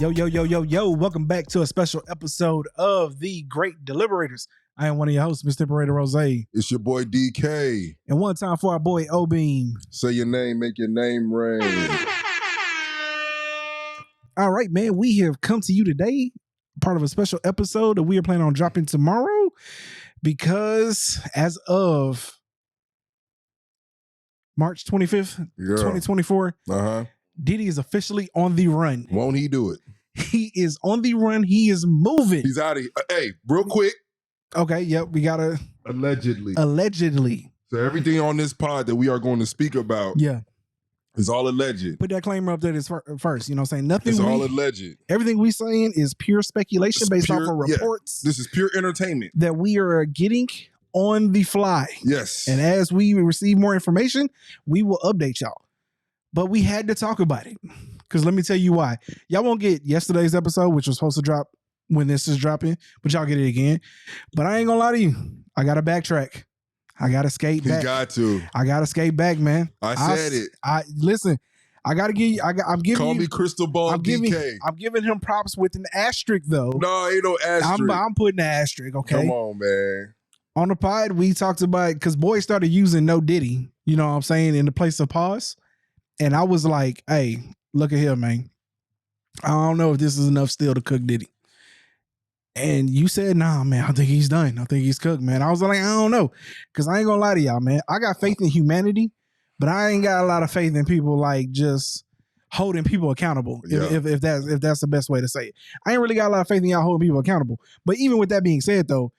Yo, yo, yo, yo, yo. Welcome back to a special episode of The Great Deliberators. I am one of your hosts, Mr. Operator Rose. It's your boy DK. And one time for our boy O-Beam. Say your name, make your name ring. All right, man. We have come to you today, part of a special episode that we are planning on dropping tomorrow because as of March 25th, 2024, Diddy is officially on the run. Won't he do it? He is on the run. He is moving. He's out of here. Hey, real quick. Okay, yep, we gotta. Allegedly. So everything on this pod that we are going to speak about is all alleged. Put that claimer up there first. You know what I'm saying? Nothing. It's all alleged. Everything we saying is pure speculation based off of reports. This is pure entertainment. That we are getting on the fly. Yes. And as we receive more information, we will update y'all. But we had to talk about it. Because let me tell you why. Y'all won't get yesterday's episode, which was supposed to drop when this is dropping, but y'all get it again. But I ain't gonna lie to you. I gotta backtrack. I gotta skate back. You got to. I gotta skate back, man. I said it. Listen. I gotta give you. I'm giving. Call me Crystal Ball DK. I'm giving him props with an asterisk though. No, ain't no asterisk. I'm putting an asterisk. Okay. Come on, man. On the pod, we talked about because boys started using no Diddy. You know what I'm saying, in the place of pause, and I was like, "Hey, look at here, man. I don't know if this is enough still to cook Diddy." And you said, "Nah, man. I think he's done. I think he's cooked, man." I was like, "I don't know," because I ain't gonna lie to y'all, man. I got faith in humanity. But I ain't got a lot of faith in people like just holding people accountable. If that's the best way to say it, I ain't really got a lot of faith in y'all holding people accountable. But even with that being said, though,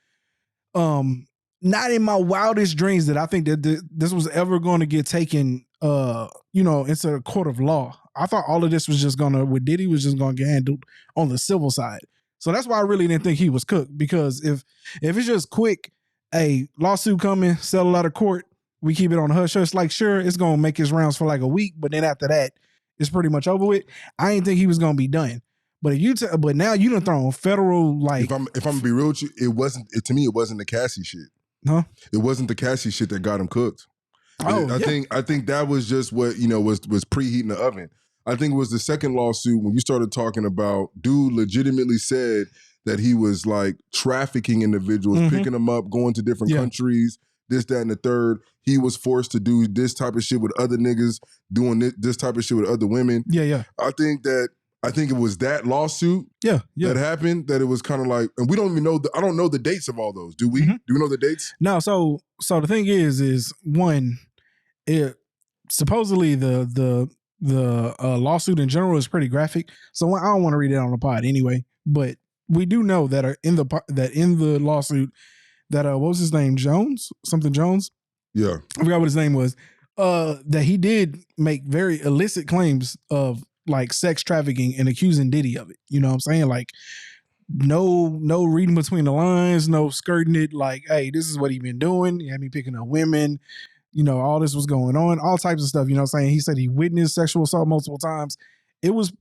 not in my wildest dreams that I think that this was ever going to get taken, into a court of law. I thought all of this was just with Diddy was just gonna get handled on the civil side. So that's why I really didn't think he was cooked, because if it's just quick, a lawsuit coming, settle out of court. We keep it on the hush. It's like, sure, it's going to make his rounds for like a week, but then after that, it's pretty much over with. I didn't think he was going to be done. But but now you done thrown federal, like... If I'm going to be real with you, to me, it wasn't the Cassie shit. Huh? It wasn't the Cassie shit that got him cooked. Oh, I think that was just what, was preheating the oven. I think it was the second lawsuit when you started talking about dude legitimately said that he was like trafficking individuals, picking them up, going to different countries, this, that, and the third. He was forced to do this type of shit with other niggas, doing this type of shit with other women. Yeah. I think it was that lawsuit that happened, that it was kind of like, and we don't even know, I don't know the dates of all those. Do we? Do we know the dates? No, so the thing is one, supposedly the lawsuit in general is pretty graphic. So I don't want to read it on the pod anyway, but we do know that in the lawsuit that what was his name? Jones? Yeah. I forgot what his name was. That he did make very illicit claims of like sex trafficking and accusing Diddy of it. You know what I'm saying? Like no reading between the lines, no skirting it, like, hey, this is what he been doing. He had me picking up women, all this was going on, all types of stuff, you know what I'm saying? He said he witnessed sexual assault multiple times. It was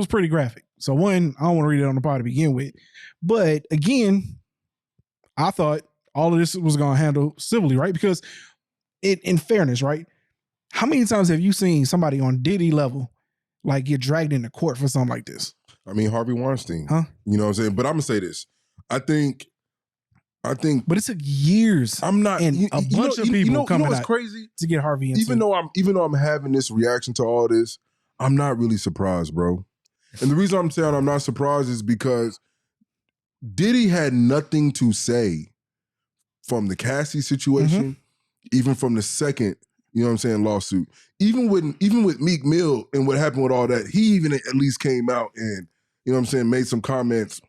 pretty graphic. So one, I don't want to read it on the pod to begin with. But again, I thought all of this was going to handle civilly, right? Because in fairness, right? How many times have you seen somebody on Diddy level like get dragged into court for something like this? I mean, Harvey Weinstein. Huh? You know what I'm saying? But I'm going to say this. I think. But it took years. I'm not. And a bunch of people coming out crazy to get Harvey into. Even though I'm having this reaction to all this, I'm not really surprised, bro. And the reason I'm saying I'm not surprised is because Diddy had nothing to say from the Cassie situation, even from the second, lawsuit. Even with Meek Mill and what happened with all that, he even at least came out and, made some comments.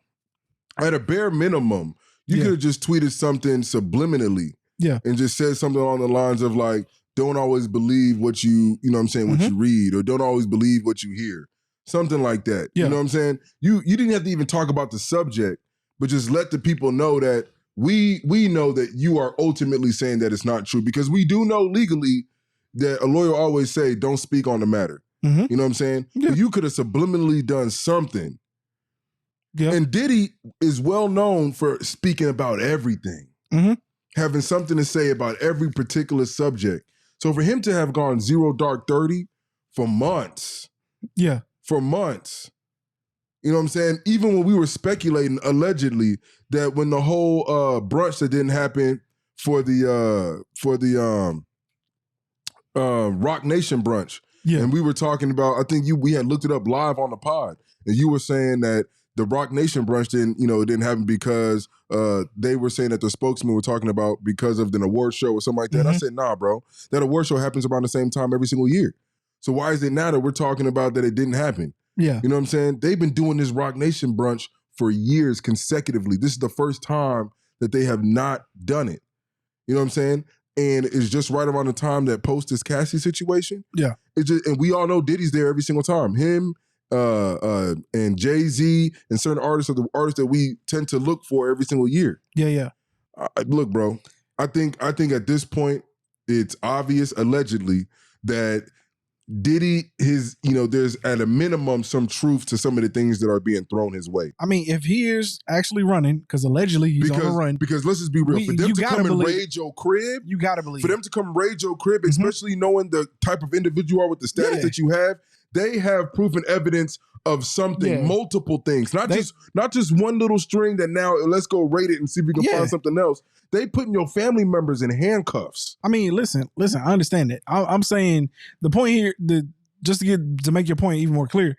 At a bare minimum, you could have just tweeted something subliminally and just said something along the lines of like, don't always believe what you read, or don't always believe what you hear. Something like that. You know what I'm saying? You didn't have to even talk about the subject, but just let the people know that we know that you are ultimately saying that it's not true, because we do know legally that a lawyer always say, don't speak on the matter. You know what I'm saying? Yeah. But you could have subliminally done something. Yeah. And Diddy is well known for speaking about everything, having something to say about every particular subject. So for him to have gone 0 dark 30 for months, You know what I'm saying? Even when we were speculating, allegedly, that when the whole brunch that didn't happen for the Rock Nation brunch, and we were talking about, I think we had looked it up live on the pod, and you were saying that the Rock Nation brunch didn't happen because they were saying that the spokesman were talking about because of an award show or something like that. I said, nah, bro, that award show happens around the same time every single year. So why is it now that we're talking about that it didn't happen? Yeah. You know what I'm saying? They've been doing this Rock Nation brunch for years consecutively. This is the first time that they have not done it. You know what I'm saying? And it's just right around the time that post this Cassie situation. Yeah. And we all know Diddy's there every single time. Him, and Jay-Z and certain artists are the artists that we tend to look for every single year. Yeah. Look, bro, I think at this point, it's obvious, allegedly, that Diddy, there's at a minimum some truth to some of the things that are being thrown his way. I mean, if he is actually running, because allegedly he's on the run. Because let's just be real, for them to come and raid your crib, you gotta believe. For them to come raid your crib, especially knowing the type of individual you are with the status that you have, they have proof and evidence of something, multiple things, not just one little string that now let's go raid it and see if we can find something else. They putting your family members in handcuffs. I mean, listen, I understand that. I'm saying the point here, just to make your point even more clear.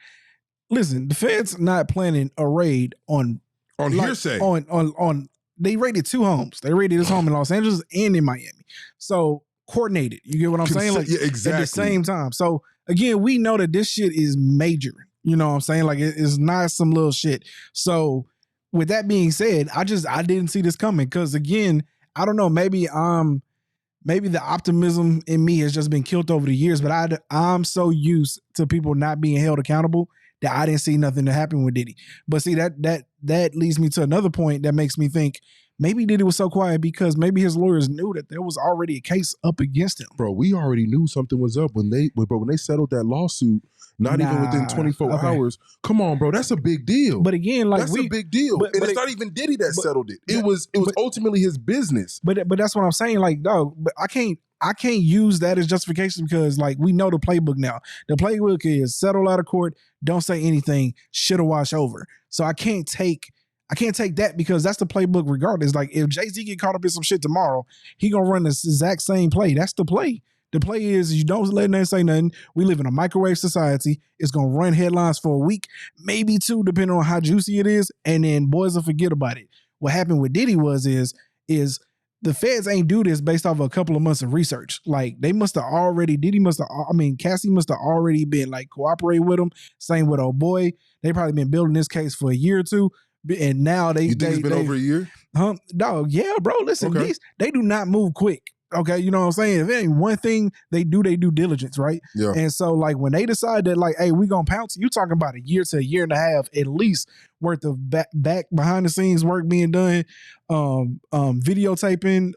Listen, the Fed's not planning a raid on hearsay. On they raided 2 homes. They raided his home in Los Angeles and in Miami. So coordinated. You get what I'm saying? Like exactly. At the same time. So again, we know that this shit is major. You know what I'm saying? Like it's not some little shit. So with that being said, I didn't see this coming because again, I don't know, maybe the optimism in me has just been killed over the years, but I'm so used to people not being held accountable that I didn't see nothing to happen with Diddy. But see, that leads me to another point that makes me think maybe Diddy was so quiet because maybe his lawyers knew that there was already a case up against him. Bro, we already knew something was up when they settled that lawsuit. Even within 24 hours. Come on, bro. That's a big deal. But again, like that's a big deal. And it's not even Diddy that settled it. It was ultimately his business. But that's what I'm saying. Like, dog, but I can't use that as justification because like we know the playbook now. The playbook is settle out of court, don't say anything, shit'll wash over. So I can't take that because that's the playbook regardless. Like if Jay-Z get caught up in some shit tomorrow, he gonna run this exact same play. That's the play. The play is you don't let nothing say nothing. We live in a microwave society. It's going to run headlines for a week, maybe 2, depending on how juicy it is. And then boys will forget about it. What happened with Diddy is the feds ain't do this based off of a couple of months of research. Like Cassie must have already been like cooperating with him. Same with old boy. They probably been building this case for a year or 2. And now you think it's been over a year? Dog, yeah, bro. Listen, they do not move quick. Okay, you know what I'm saying? If it ain't one thing they do due diligence, right? Yeah. And so like when they decide that like, hey, we gonna pounce, you talking about a year to a year and a half at least worth of back behind the scenes work being done, videotaping,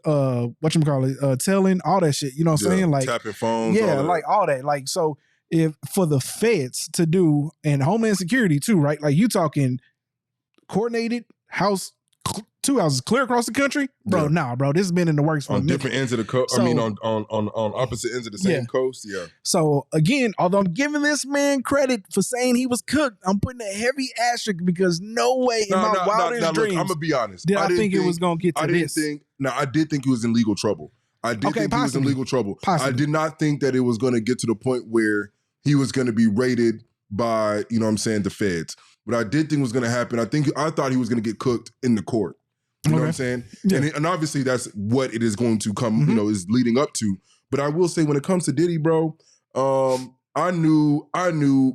telling, all that shit. You know what I'm saying? Like tapping phones. Yeah, like all that. Like so if for the feds to do and Homeland Security too, right? Like you talking coordinated house. 2 houses clear across the country, bro. Nah, bro, this has been in the works for on different ends of the coast. I mean, on opposite ends of the same coast. Yeah. So again, although I'm giving this man credit for saying he was cooked, I'm putting a heavy asterisk because no way in my wildest dreams. I'm gonna be honest. I think it was gonna get to this. I did think he was in legal trouble. I did think he was in legal trouble. Possibly. I did not think that it was going to get to the point where he was going to be raided by, the feds. But I did think was going to happen. I thought he was going to get cooked in the court. You know what I'm saying? Yeah. And obviously that's what it is going to come, is leading up to. But I will say when it comes to Diddy, bro, I knew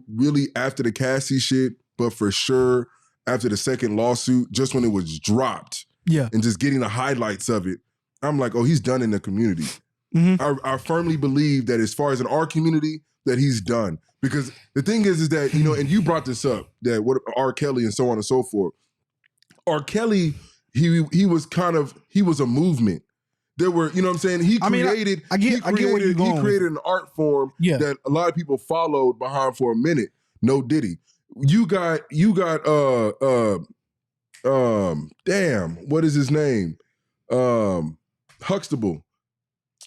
really after the Cassie shit, but for sure after the second lawsuit, just when it was dropped and just getting the highlights of it, I'm like, oh, he's done in the community. I firmly believe that as far as in our community, that he's done. Because the thing is that, and you brought this up, that what R. Kelly and so on and so forth. R. Kelly... He was a movement. There were, you know what I'm saying? He created an art form that a lot of people followed behind for a minute. No Diddy. You got damn, what is his name? Huxtable.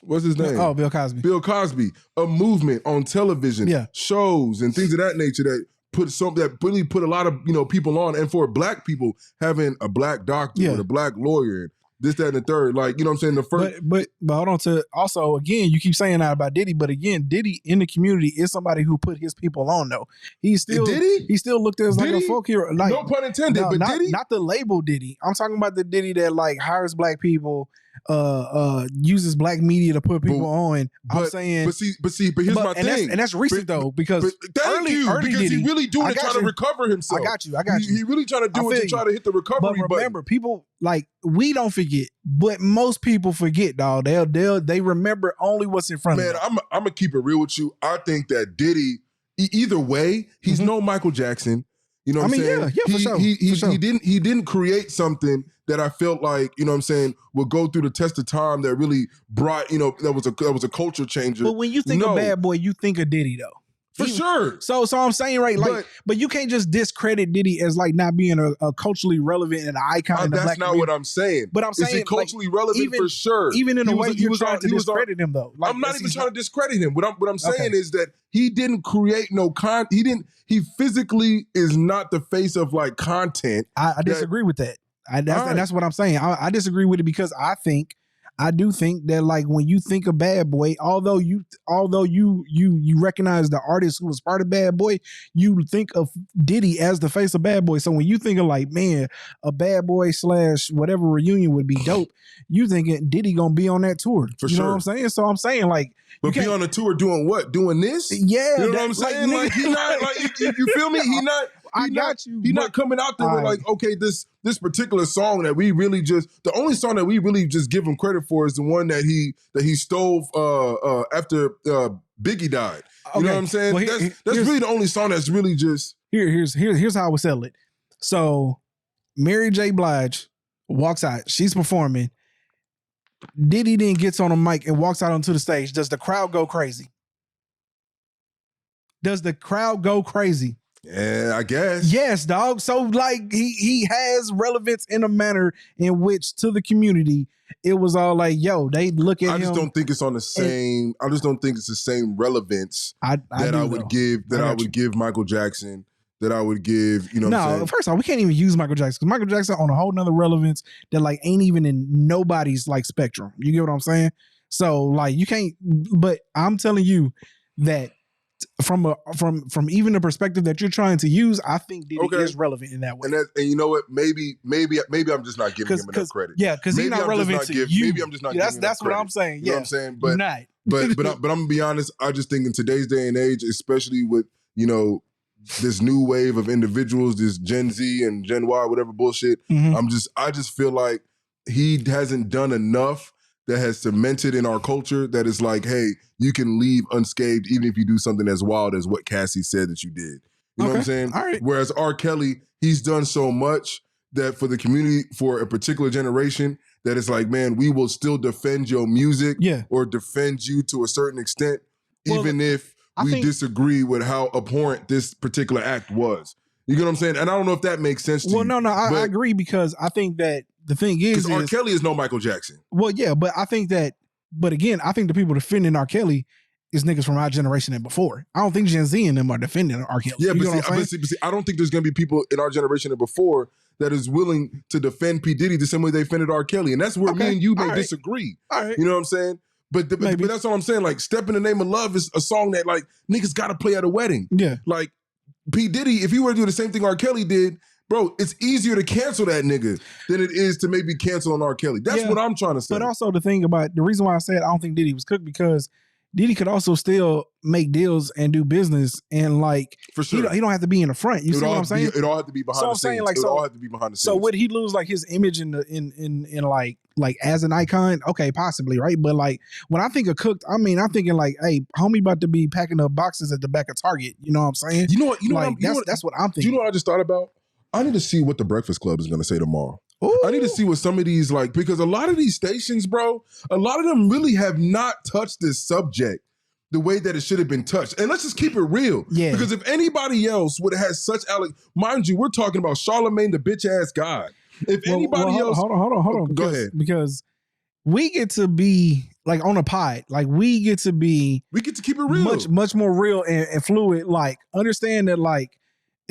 What's his name? Oh, Bill Cosby. Bill Cosby. A movement on television, shows and things of that nature that put a lot of people on, and for black people having a black doctor and a black lawyer and this, that, and the third, like, you know what I'm saying? The first, but hold on to also, again, you keep saying that about Diddy, but again, Diddy in the community is somebody who put his people on though. He still looked at as like a folk hero. Like, no pun intended, but Diddy, not the label Diddy. I'm talking about the Diddy that like hires black people, uses black media to put people on. I'm saying, but here's my thing, and that's recent though, because early because Diddy, he really doing it trying to recover himself. I got you. He really trying to do it to try to hit the recovery. But remember, people like we don't forget, but most people forget, dog. They remember only what's in front of them. Man, I'm gonna keep it real with you. I think that Diddy, either way, he's no Michael Jackson. You know what I'm saying? Yeah, for sure. He didn't create something that I felt like, you know what I'm saying, would go through the test of time that really brought, that was a culture changer. But when you think of Bad Boy, you think of Diddy though. For sure. So I'm saying, right, like, but you can't just discredit Diddy as like not being a culturally relevant and an icon. That's not what I'm saying. But I'm saying, is he culturally relevant for sure? Even in the way you're trying to discredit him, though. Like, I'm not even trying to discredit him. What I'm saying is that he didn't create no he physically is not the face of like content. I disagree with that. That's what I'm saying. I disagree with it because I do think that like when you think of Bad Boy, although you recognize the artist who was part of Bad Boy, you think of Diddy as the face of Bad Boy. So when you think of like, man, a Bad Boy / whatever reunion would be dope, you thinking Diddy gonna be on that tour. For you sure. know what I'm saying? So I'm saying like, but be on a tour doing what? Doing this? Yeah. You know what I'm saying? Like he not like you feel me? He's not coming out there with like, okay, this particular song that we really the only song that we really just give him credit for is the one that he stole after Biggie died. You know what I'm saying? Well, that's really the only song that's really just here's how I would sell it. So Mary J. Blige walks out, she's performing. Diddy then gets on a mic and walks out onto the stage. Does the crowd go crazy? Yeah, I guess. Yes, dog. So like he has relevance in a manner in which to the community it was all like, yo, they look at him. I just don't think it's on the same. I just don't think it's the same relevance I would give Michael Jackson. That I would give, you know. No, first of all, we can't even use Michael Jackson because Michael Jackson on a whole nother relevance that like ain't even in nobody's like spectrum. You get what I'm saying? So like you can't. But I'm telling you that from even the perspective that you're trying to use, I think Diddy is relevant in that way. And you know what? Maybe I'm just not giving him enough credit. Yeah, because he's not relevant to you. Maybe I'm just not. That's what I'm saying. You know what I'm saying? But not. but I'm gonna be honest. I just think in today's day and age, especially with this new wave of individuals, this Gen Z and Gen Y, whatever bullshit. I just feel like he hasn't done enough that has cemented in our culture that is like, hey, you can leave unscathed even if you do something as wild as what Cassie said that you did. You know what I'm saying? All right. Whereas R. Kelly, he's done so much that for the community, for a particular generation, that it's like, man, we will still defend your music or defend you to a certain extent, even if we disagree with how abhorrent this particular act was. You get what I'm saying? And I don't know if that makes sense to you. Well, no, I agree because I think that the thing is R. Kelly is no Michael Jackson. Well, yeah, but I think that, but again, I think the people defending R. Kelly is niggas from our generation and before. I don't think Gen Z and them are defending R. Kelly. Yeah, but see, I don't think there's going to be people in our generation and before that is willing to defend P. Diddy the same way they defended R. Kelly. And that's where me and you may disagree. All right. You know what I'm saying? But that's what I'm saying. Like, Step in the Name of Love is a song that, like, niggas got to play at a wedding. Yeah. Like, P. Diddy, if he were to do the same thing R. Kelly did, bro, it's easier to cancel that nigga than it is to maybe cancel on R. Kelly. That's what I'm trying to say. But also the thing about, the reason why I said I don't think Diddy was cooked because Diddy could also still make deals and do business and like, for sure, he don't have to be in the front. You see what I'm saying? It all have to be behind the scenes. It all have to be behind the scenes. So would he lose like his image in like as an icon? Okay, possibly, right? But like when I think of cooked, I mean I'm thinking like, hey, homie about to be packing up boxes at the back of Target. You know what I'm saying? That's what I'm thinking. Do you know what I just thought about? I need to see what the Breakfast Club is going to say tomorrow. Ooh. I need to see what some of these, like, because a lot of these stations, bro, a lot of them really have not touched this subject the way that it should have been touched. And let's just keep it real. Yeah. Because if anybody else would have had such, mind you, we're talking about Charlemagne the bitch-ass God. If anybody else... Hold on. Go ahead. Because we get to be, like, on a pod. Like, we get to keep it real. Much more real and fluid. Like, understand that, like,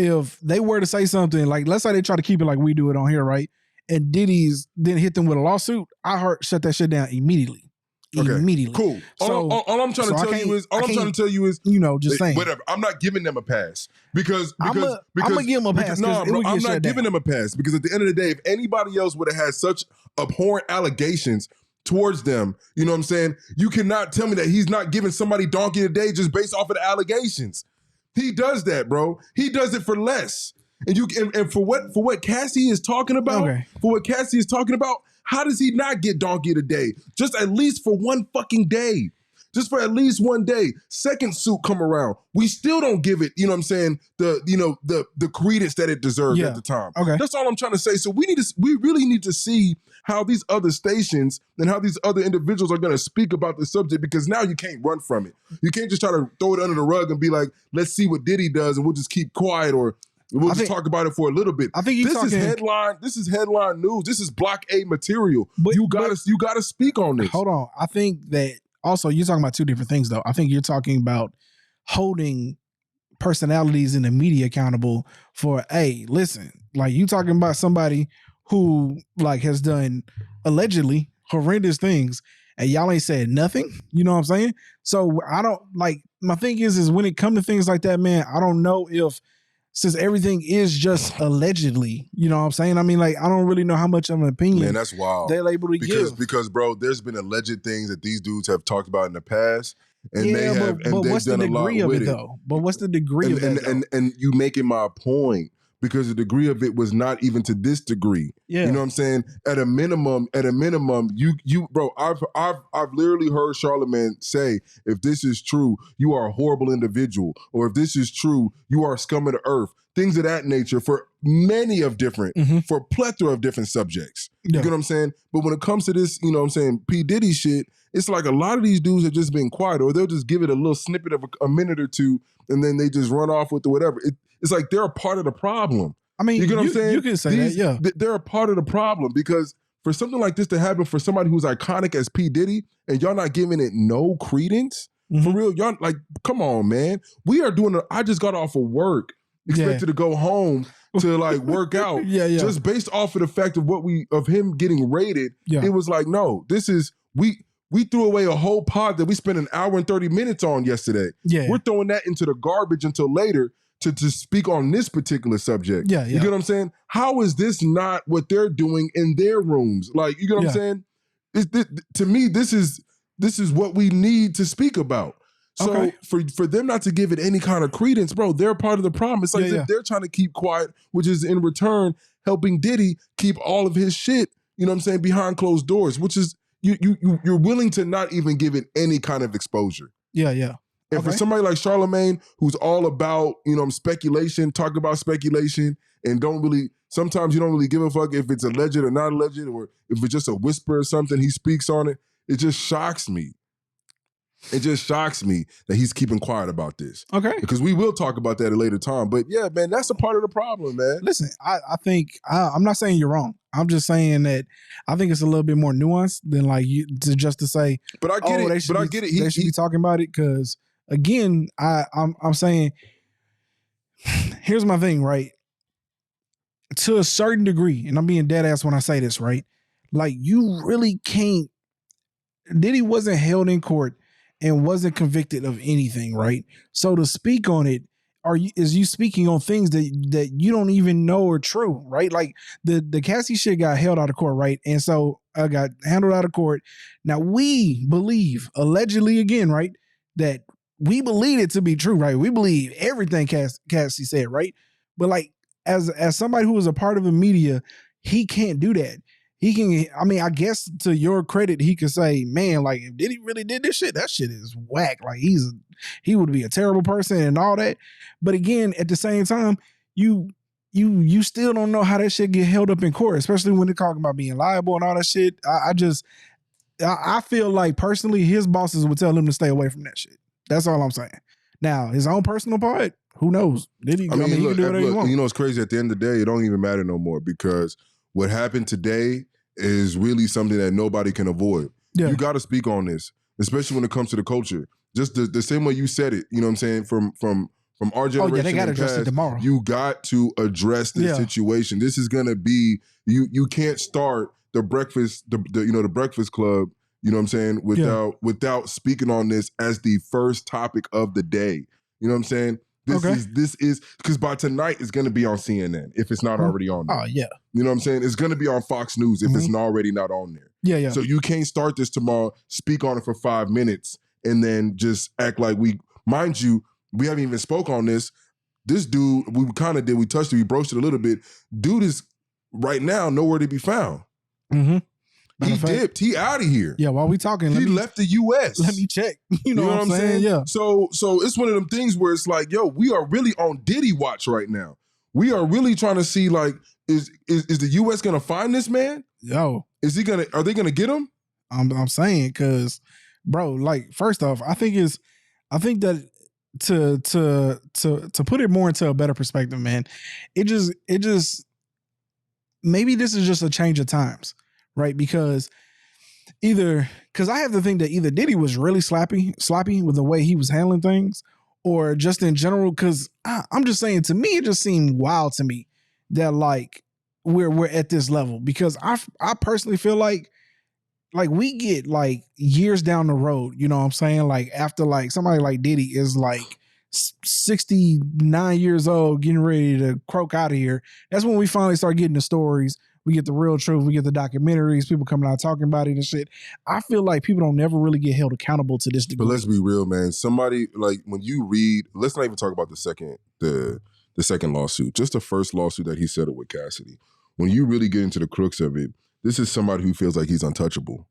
if they were to say something like, let's say they try to keep it like we do it on here, right? And Diddy's then hit them with a lawsuit, shut that shit down immediately. Okay, immediately. Cool. All I'm trying to tell you is, you know, just saying, whatever. I'm not giving them a pass because I'm gonna give them a pass. No, bro, I'm not giving them a pass because at the end of the day, if anybody else would have had such abhorrent allegations towards them, you know what I'm saying? You cannot tell me that he's not giving somebody donkey a day just based off of the allegations. He does that, bro. He does it for less. And for what Cassie is talking about, how does he not get donkey today? Just at least for one fucking day. Just for at least one day. Second suit come around. We still don't give it, you know what I'm saying, the credence that it deserved at the time. Okay. That's all I'm trying to say. So we really need to see how these other stations and how these other individuals are going to speak about the subject, because now you can't run from it. You can't just try to throw it under the rug and be like, let's see what Diddy does and we'll just keep quiet, or we'll just talk about it for a little bit. I think this is headline news. This is block A material. But you gotta speak on this. Hold on. I think that also you're talking about two different things though. I think you're talking about holding personalities in the media accountable for, hey, listen, like you talking about somebody who like has done allegedly horrendous things and y'all ain't said nothing. You know what I'm saying? So I don't like, my thing is when it comes to things like that, man, I don't know if, since everything is just allegedly, you know what I'm saying? I mean, like, I don't really know how much of an opinion, man, that's wild, they're able to give. Because, bro, there's been alleged things that these dudes have talked about in the past, and but what's the degree of it, though? But what's the degree of it? And you making my point, because the degree of it was not even to this degree. Yeah. You know what I'm saying? At a minimum, you bro, I've literally heard Charlamagne say, if this is true, you are a horrible individual. Or if this is true, you are a scum of the earth. Things of that nature for many of different, for a plethora of different subjects. You get what I'm saying? But when it comes to this, you know what I'm saying, P. Diddy shit, it's like a lot of these dudes have just been quiet, or they'll just give it a little snippet of a minute or two, and then they just run off with the whatever. It's like they're a part of the problem. I mean, you get what I'm saying? You can say that, yeah. They're a part of the problem, because for something like this to happen for somebody who's iconic as P. Diddy, and y'all not giving it no credence, for real, y'all, like, come on, man. We are doing I just got off of work, expected to go home to like work out. Just based off of the fact of him getting rated, it was like, no, we threw away a whole pod that we spent an hour and 30 minutes on yesterday. We're throwing that into the garbage until later to speak on this particular subject. You get what I'm saying? How is this not what they're doing in their rooms? Like, you get what I'm saying? To me, this is what we need to speak about. So for them not to give it any kind of credence, bro, they're part of the problem. It's like they're trying to keep quiet, which is in return helping Diddy keep all of his shit, you know what I'm saying, behind closed doors, which is you're willing to not even give it any kind of exposure. And for somebody like Charlamagne, who's all about, you know, speculation, talk about speculation, and sometimes you don't really give a fuck if it's alleged or not alleged, or if it's just a whisper or something, he speaks on it. It just shocks me. It just shocks me that he's keeping quiet about this. Because we will talk about that at a later time. But yeah, man, that's a part of the problem, man. Listen, I think, I'm not saying you're wrong. I'm just saying that I think it's a little bit more nuanced than like to say, but I get it. They should be talking about it, because again, I'm saying, here's my thing, right? To a certain degree, and I'm being dead ass when I say this, right? Like, you really can't. Diddy wasn't held in court and wasn't convicted of anything, right? So to speak on it, is you speaking on things that you don't even know are true, right? Like the Cassie shit got held out of court, right? And so I got handled out of court. Now we believe, allegedly again, right, that we believe it to be true, right? We believe everything Cassie said, right? But like as somebody who is a part of the media, he can't do that. He can, I mean, I guess to your credit, he could say, man, like, if Diddy really did this shit, that shit is whack. Like, he would be a terrible person and all that. But again, at the same time, you still don't know how that shit get held up in court, especially when they're talking about being liable and all that shit. I feel like personally, his bosses would tell him to stay away from that shit. That's all I'm saying. Now, his own personal part, who knows? Diddy, he can do whatever he wants. You know, it's crazy. At the end of the day, it don't even matter no more, because what happened today is really something that nobody can avoid. You got to speak on this, especially when it comes to the culture. Just the same way you said it, you know what I'm saying, from from our generation. Oh yeah, they got to and address it past, tomorrow. You got to address this situation. This is gonna be you can't start the breakfast the Breakfast Club. You know what I'm saying? Without speaking on this as the first topic of the day. You know what I'm saying? This is because by tonight it's going to be on CNN if it's not already on there. Oh yeah. You know what I'm saying? It's going to be on Fox News if it's already not on there. Yeah. So you can't start this tomorrow, speak on it for 5 minutes, and then just act like mind you, we haven't even spoke on this. This dude, we touched it, we broached it a little bit. Dude is right now nowhere to be found. Mm-hmm. He dipped. He out of here. Yeah, while we talking, he left the U.S. Let me check. You know what I'm saying? Yeah. So it's one of them things where it's like, yo, we are really on Diddy watch right now. We are really trying to see, like, is the U.S. gonna find this man? Yo, are they gonna get him? I'm saying, because, bro, like, first off, I think that to put it more into a better perspective, man, it just maybe this is just a change of times. Right, because I have to think that either Diddy was really sloppy with the way he was handling things, or just in general. Because I'm just saying, to me, it just seemed wild to me that like we're at this level. Because I personally feel like we get like years down the road. You know what I'm saying? Like after like somebody like Diddy is like 69 years old, getting ready to croak out of here. That's when we finally start getting the stories. We get the real truth. We get the documentaries, people coming out talking about it and shit. I feel like people don't never really get held accountable to this degree. But let's be real, man. Somebody, like, when you read, let's not even talk about the second lawsuit, just the first lawsuit that he settled with Cassidy. When you really get into the crux of it, this is somebody who feels like he's untouchable.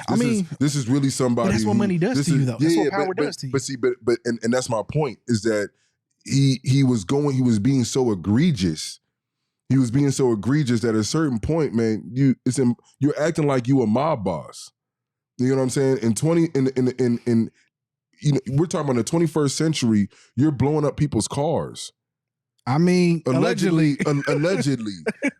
This is really somebody. But that's what money does to you, though. That's what power does to you. But see, and that's my point, is that he was being so egregious. He was being so egregious that at a certain point, man, you're acting like you a mob boss. You know what I'm saying? We're talking about the 21st century. You're blowing up people's cars. I mean, allegedly. You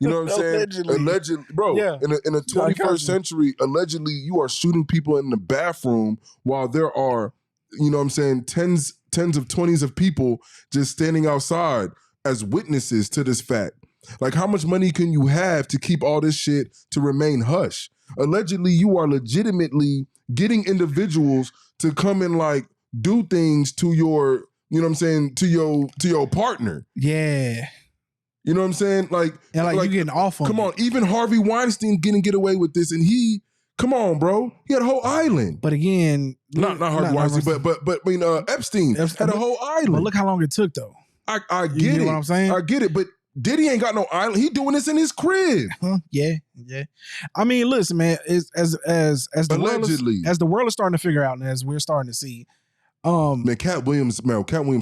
know what I'm saying? Allegedly, bro. Yeah. In the 21st century, allegedly, you are shooting people in the bathroom while there are, you know what I'm saying, tens of 20s of people just standing outside as witnesses to this fact. Like, how much money can you have to keep all this shit to remain hush? Allegedly, you are legitimately getting individuals to come and like do things to your, you know what I'm saying, to your partner. Yeah. You know what I'm saying? Like, and like you getting off on Come on, even Harvey Weinstein didn't get away with this, and come on, bro. He had a whole island. But again, not Harvey Weinstein, but I mean Epstein had a whole island. But look how long it took, though. I get it. You know what I'm saying? I get it, but Diddy ain't got no island. He doing this in his crib. Yeah. I mean, listen, man. As the world is starting to figure out, and as we're starting to see, man, Cat Williams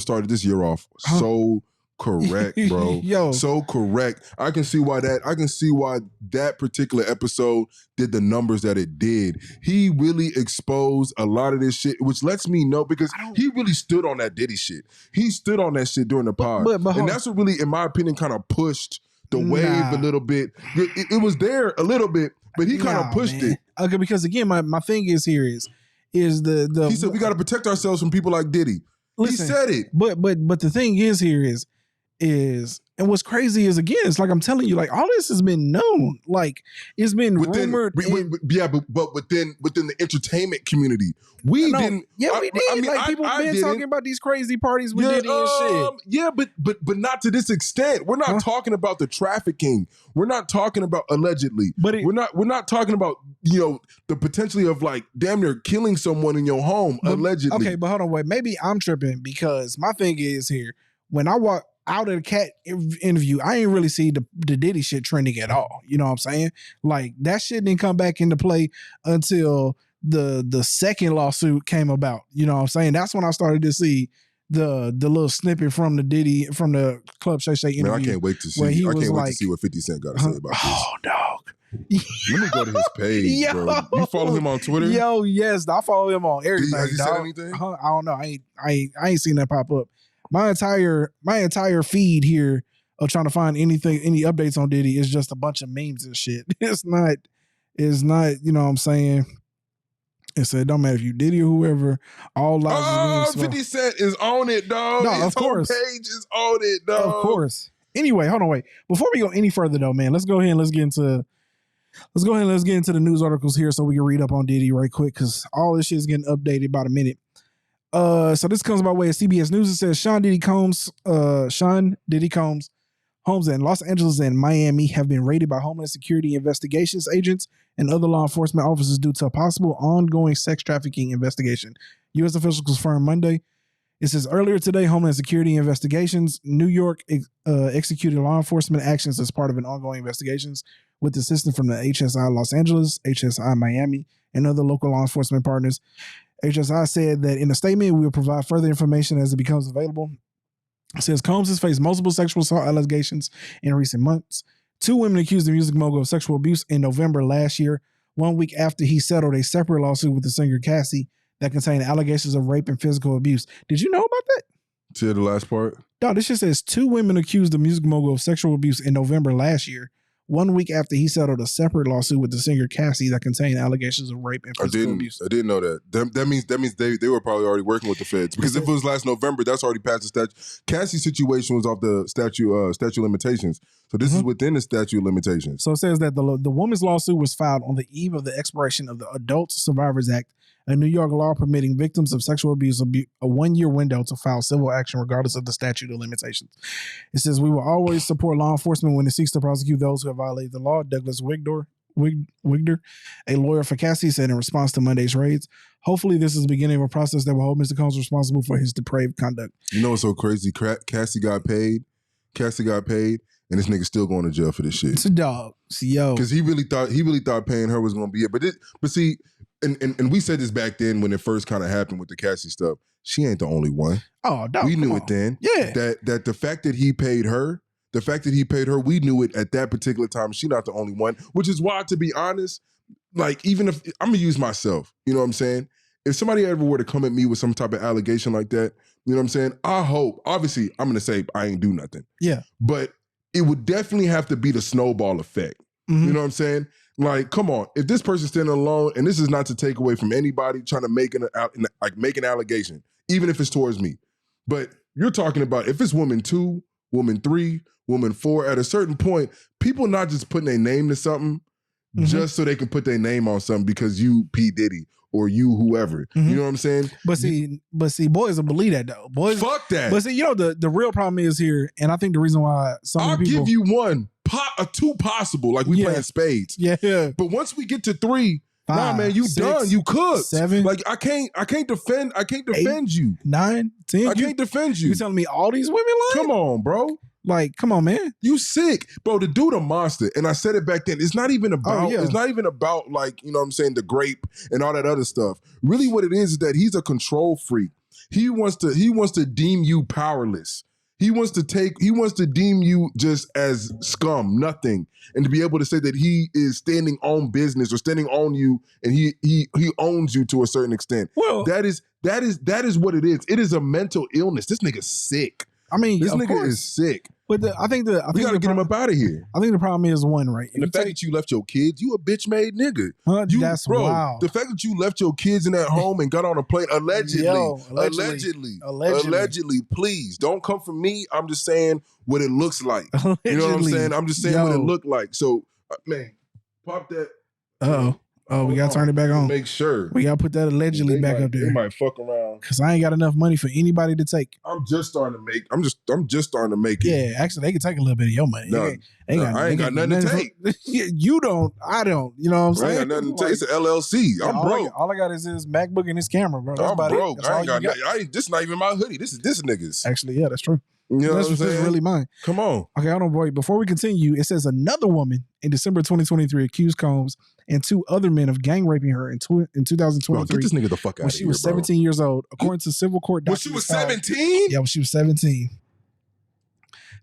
started this year off so correct, bro. Yo, so correct. I can see why that particular episode did the numbers that it did. He really exposed a lot of this shit, which lets me know, because he really stood on that Diddy shit. He stood on that shit during the pod. And that's what really, in my opinion, kind of pushed the wave a little bit. It was there a little bit, but he kind of pushed it. Okay, because again, my thing is here is the he said we got to protect ourselves from people like Diddy. Listen, he said it. But the thing is here is and what's crazy is, again, it's like I'm telling you, like, all this has been known, like it's been rumored. But within the entertainment community, we didn't. Yeah, we did. I mean, like, people been talking about these crazy parties with Diddy and shit. Yeah, but not to this extent. We're not talking about the trafficking. We're not talking about allegedly. We're not talking about, you know, the potentially of like damn near killing someone in your home allegedly. Okay, but hold on, wait. Maybe I'm tripping, because my thing is here, when I walk out of the Cat interview, I ain't really see the Diddy shit trending at all. You know what I'm saying? Like, that shit didn't come back into play until the second lawsuit came about. You know what I'm saying? That's when I started to see the little snippet from the Club Shay Shay interview. Man, I can't wait to see. I can't wait to see what 50 Cent got to say about this. Oh, dog. Let me go to his page, bro. You follow him on Twitter? Yo, yes, I follow him on everything. Has he said anything? I don't know. I ain't seen that pop up. My entire feed here of trying to find any updates on Diddy is just a bunch of memes and shit. It's not, you know what I'm saying? It said, don't matter if you Diddy or whoever, all lives Oh, is being 50 Cent is on it, dog. No, His of course. page is on it, dog. Of course. Anyway, hold on, wait. Before we go any further, though, man, let's go ahead and let's get into the news articles here so we can read up on Diddy right quick because all this shit is getting updated about a minute. So this comes by way of CBS News. It says Sean Diddy Combs' homes in Los Angeles and Miami have been raided by Homeland Security investigations agents and other law enforcement officers due to a possible ongoing sex trafficking investigation. U.S. officials confirmed Monday. It says earlier today, Homeland Security investigations, New York executed law enforcement actions as part of an ongoing investigations with assistance from the HSI Los Angeles, HSI Miami, and other local law enforcement partners. HSI said that in a statement, we will provide further information as it becomes available. It says Combs has faced multiple sexual assault allegations in recent months. 2 women accused the music mogul of sexual abuse in November last year, 1 week after he settled a separate lawsuit with the singer Cassie that contained allegations of rape and physical abuse. Did you know about that? To the last part? No, this shit says 2 women accused the music mogul of sexual abuse in November last year, 1 week after he settled a separate lawsuit with the singer Cassie that contained allegations of rape and physical abuse. I didn't know that. That means they were probably already working with the feds because if it was last November, that's already past the statute. Cassie's situation was off the statute of limitations, so this is within the statute of limitations. So it says that the woman's lawsuit was filed on the eve of the expiration of the Adult Survivors Act, a New York law permitting victims of sexual abuse a 1-year window to file civil action regardless of the statute of limitations. It says, we will always support law enforcement when it seeks to prosecute those who have violated the law. Douglas Wigder, a lawyer for Cassie, said in response to Monday's raids, hopefully this is the beginning of a process that will hold Mr. Combs responsible for his depraved conduct. You know what's so crazy? Cassie got paid, and this nigga still going to jail for this shit. It's a dog. Yo. Because he really thought paying her was going to be it. But see, and we said this back then when it first kind of happened with the Cassie stuff. She ain't the only one. Oh, dog, we knew it then. Yeah. That the fact that he paid her, we knew it at that particular time. She not the only one, which is why, to be honest, like even if I'm gonna use myself, you know what I'm saying? If somebody ever were to come at me with some type of allegation like that, you know what I'm saying? I hope, obviously, I'm gonna say I ain't do nothing. Yeah. But it would definitely have to be the snowball effect. Mm-hmm. You know what I'm saying? Like, come on, if this person's standing alone, and this is not to take away from anybody trying to make an allegation, even if it's towards me. But you're talking about if it's woman 2, woman 3, woman 4, at a certain point, people not just putting their name to something just so they can put their name on something because you P. Diddy or you whoever. You know what I'm saying? But see, boys will believe that though. Boys, fuck that. But see, you know the real problem is here, and I think the reason why I'll give you 2 possible, like we playing spades. Yeah. But once we get to 3, 5, nah, man, you 6, done. You cooked. 7. Like I can't defend 8, you. 9, 10. I can't defend you. You telling me all these women lying? Come on, bro. Like, come on, man. You sick, bro. The dude a monster, and I said it back then. It's not even about. It's not even about like, you know what I'm saying, the grape and all that other stuff. Really, what it is that he's a control freak. He wants to deem you powerless. He wants to deem you just as scum, nothing, and to be able to say that he is standing on business or standing on you, and he owns you to a certain extent. Well, that is what it is. It is a mental illness. This nigga's sick. I mean, this nigga is sick. But I think we gotta get him up out of here. I think the problem is one, right? And the fact that you left your kids, you a bitch made nigga. That's wild. The fact that you left your kids in that home and got on a plane, allegedly, please don't come for me. I'm just saying what it looks like. Allegedly. You know what I'm saying? I'm just saying what it looked like. So, man, pop that. Oh, we gotta turn it back on. Make sure. We gotta put that allegedly back up there. They might fuck around. Cause I ain't got enough money for anybody to take. I'm just starting to make it. Yeah, actually they can take a little bit of your money. No, I ain't got nothing to take. You don't, I don't. You know what I'm saying? I ain't got nothing to take. It's an LLC. I'm broke. All I got is this MacBook and this camera, bro. That's I'm broke. I ain't got nothing. This not even my hoodie. This is this nigga's. Actually, yeah, that's true. You know that's what I'm saying? Really mine. Come on. Okay, hold on, boy. Before we continue, it says another woman in December 2023 accused Combs and 2 other men of gang raping her in 2023. Bro, get this nigga the fuck out of here, when she was 17 years old, according to civil court documents. When she was 17? Yeah, when she was 17.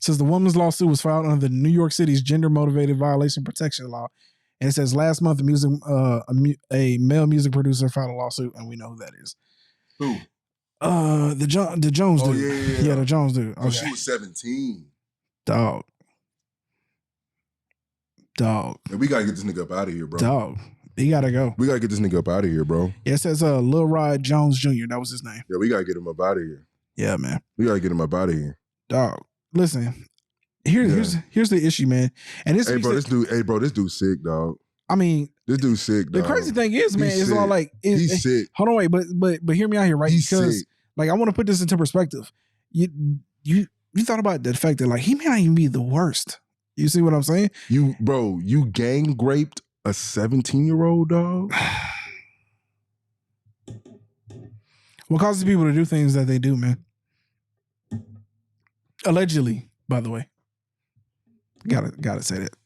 Says the woman's lawsuit was filed under the New York City's gender-motivated violation protection law. And it says last month, a male music producer filed a lawsuit, and we know who that is. Who? The Jones dude. Yeah, the Jones dude. Okay. So she was 17. Dog. And we gotta get this nigga up out of here, bro. Dog. He gotta go. We gotta get this nigga up out of here, bro. Yeah, it says Lil Rod Jones Jr. That was his name. Yeah, we gotta get him up out of here. Yeah, man. We gotta get him up out of here. Dog, listen. Here's the issue, man. And this this dude's sick, dog. I mean, this dude's sick, dog. The crazy thing is, man, it's all like he's sick. Hold on, wait, but hear me out here, right? He's because sick. Like I want to put this into perspective. You thought about the fact that like he may not even be the worst. You see what I'm saying? You gang raped a 17-year-old, dog. What causes people to do things that they do, man? Allegedly, by the way. Gotta say that.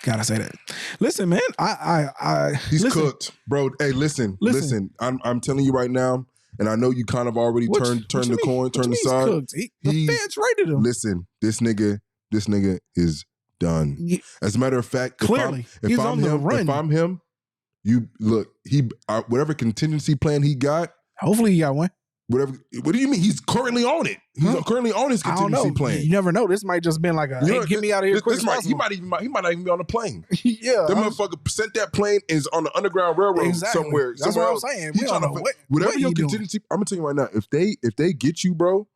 Gotta say that. Listen, man, he's cooked, bro. Hey, listen. I'm telling you right now, and I know you kind of already turned the coin, turned the side. The fans rated him. Listen, this nigga is done. As a matter of fact, clearly, if I'm him, you look. Whatever contingency plan he got. Hopefully, he got one. Whatever. What do you mean? He's currently on it. He's currently on his contingency plan. You never know. This might just been like hey, get me out of here quick. He might not even be on the plane. Yeah, that motherfucker sent that plane is on the Underground Railroad somewhere. That's what I'm saying. He's trying to whatever your contingency. I'm gonna tell you right now. If they get you, bro,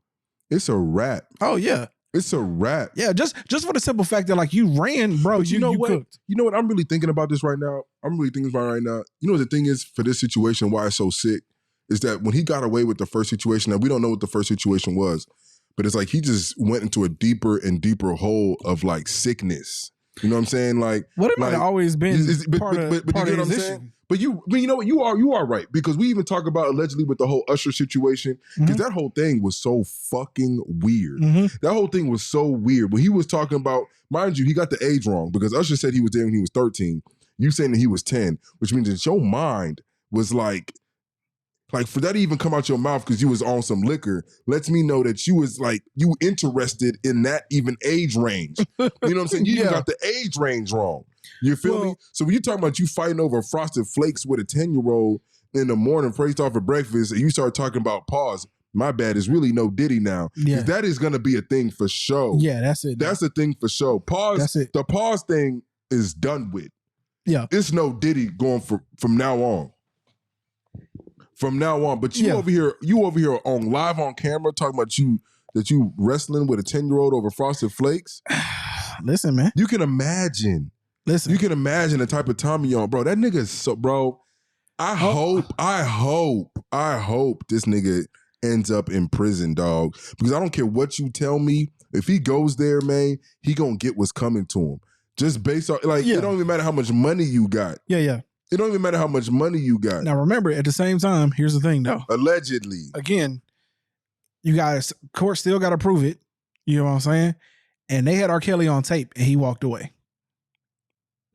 it's a wrap. Oh yeah. It's a wrap. Yeah, just for the simple fact that like you ran, bro. But you know what? Cooked. You know what? I'm really thinking about this right now. You know what the thing is for this situation? Why it's so sick is that when he got away with the first situation, and we don't know what the first situation was, but it's like he just went into a deeper and deeper hole of like sickness. You know what I'm saying? Like what it might have always been part of his issue. But you know what? You are right because we even talk about allegedly with the whole Usher situation because that whole thing was so fucking weird. That whole thing was so weird. When he was talking about, mind you, he got the age wrong because Usher said he was there when he was 13. You saying that he was 10, which means that your mind was like for that to even come out your mouth because you was on some liquor lets me know that you was like you interested in that even age range. You know what I'm saying? You even got the age range wrong. You feel me? So when you talking about you fighting over Frosted Flakes with a 10-year-old in the morning, praised off for breakfast, and you start talking about pause. My bad, it's really no Diddy now. Yeah. That is gonna be a thing for sure. Yeah, that's it. That's a thing for sure. Pause. That's it. The pause thing is done with. Yeah. It's no Diddy going from now on. From now on, but you over here on live on camera talking about you wrestling with a 10-year-old over Frosted Flakes. Listen, man, you can imagine. Listen, you can imagine the type of time you're on, bro. That nigga is so, bro. I hope this nigga ends up in prison, dog. Because I don't care what you tell me. If he goes there, man, he gonna get what's coming to him. Just based on it don't even matter how much money you got. Yeah. It don't even matter how much money you got. Now remember, at the same time, here's the thing though. Allegedly. Again, you guys, court still got to prove it. You know what I'm saying? And they had R. Kelly on tape and he walked away.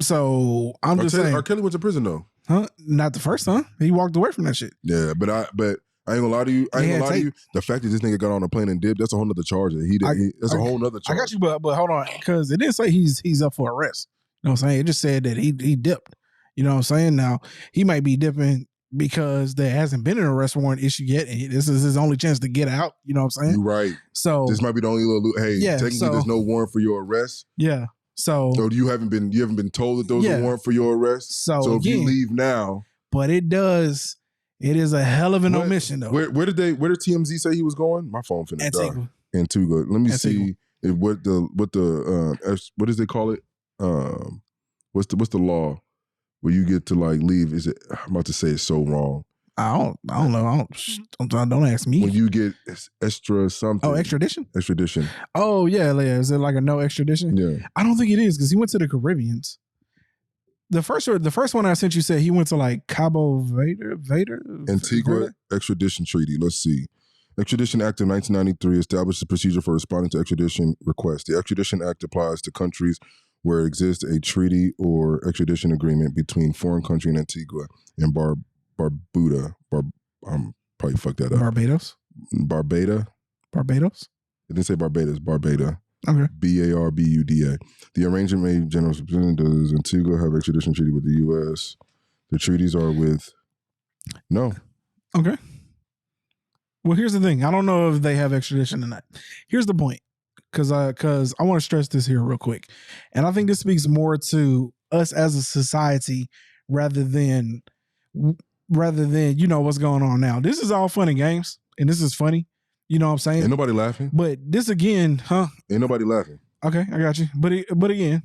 So I'm just saying. R. Kelly went to prison though. Huh? Not the first time. He walked away from that shit. Yeah, but I ain't gonna lie to you. The fact that this nigga got on a plane and dipped, that's a whole nother charge. That's a whole nother charge. I got you, but hold on. Because it didn't say he's up for arrest. You know what I'm saying? It just said that he dipped. You know what I'm saying? Now, he might be dipping because there hasn't been an arrest warrant issued yet, and this is his only chance to get out. You know what I'm saying? You're right. So this might be the only little technically there's no warrant for your arrest. Yeah. So you haven't been told that there was a warrant for your arrest. So if you leave now. But it is a hell of an omission though. Where did TMZ say he was going? My phone finna die. Antigua. Let me see what does they call it? What's the law? Where you get to like leave? Is it? I'm about to say it's so wrong. I don't know. Don't ask me. When you get extra something. Oh, extradition. Extradition. Oh yeah. Is it like a no extradition? Yeah. I don't think it is because he went to the Caribbeans. The first one I sent you said he went to like Cabo Verde. Antigua extradition treaty. Let's see. Extradition Act of 1993 established a procedure for responding to extradition requests. The Extradition Act applies to countries where exists a treaty or extradition agreement between foreign country and Antigua and Barbuda. I'm probably fucked that up. Barbados? Barbados? It didn't say Barbados, Barbada. Okay. Barbuda. The arrangement made general does Antigua have extradition treaty with the U.S.? The treaties are with no. Okay. Well, here's the thing. I don't know if they have extradition or not. Here's the point. Because I want to stress this here real quick. And I think this speaks more to us as a society rather than you know what's going on now. This is all fun and games, and this is funny. You know what I'm saying? Ain't nobody laughing. But this again, huh? Ain't nobody laughing. Okay, I got you. But again,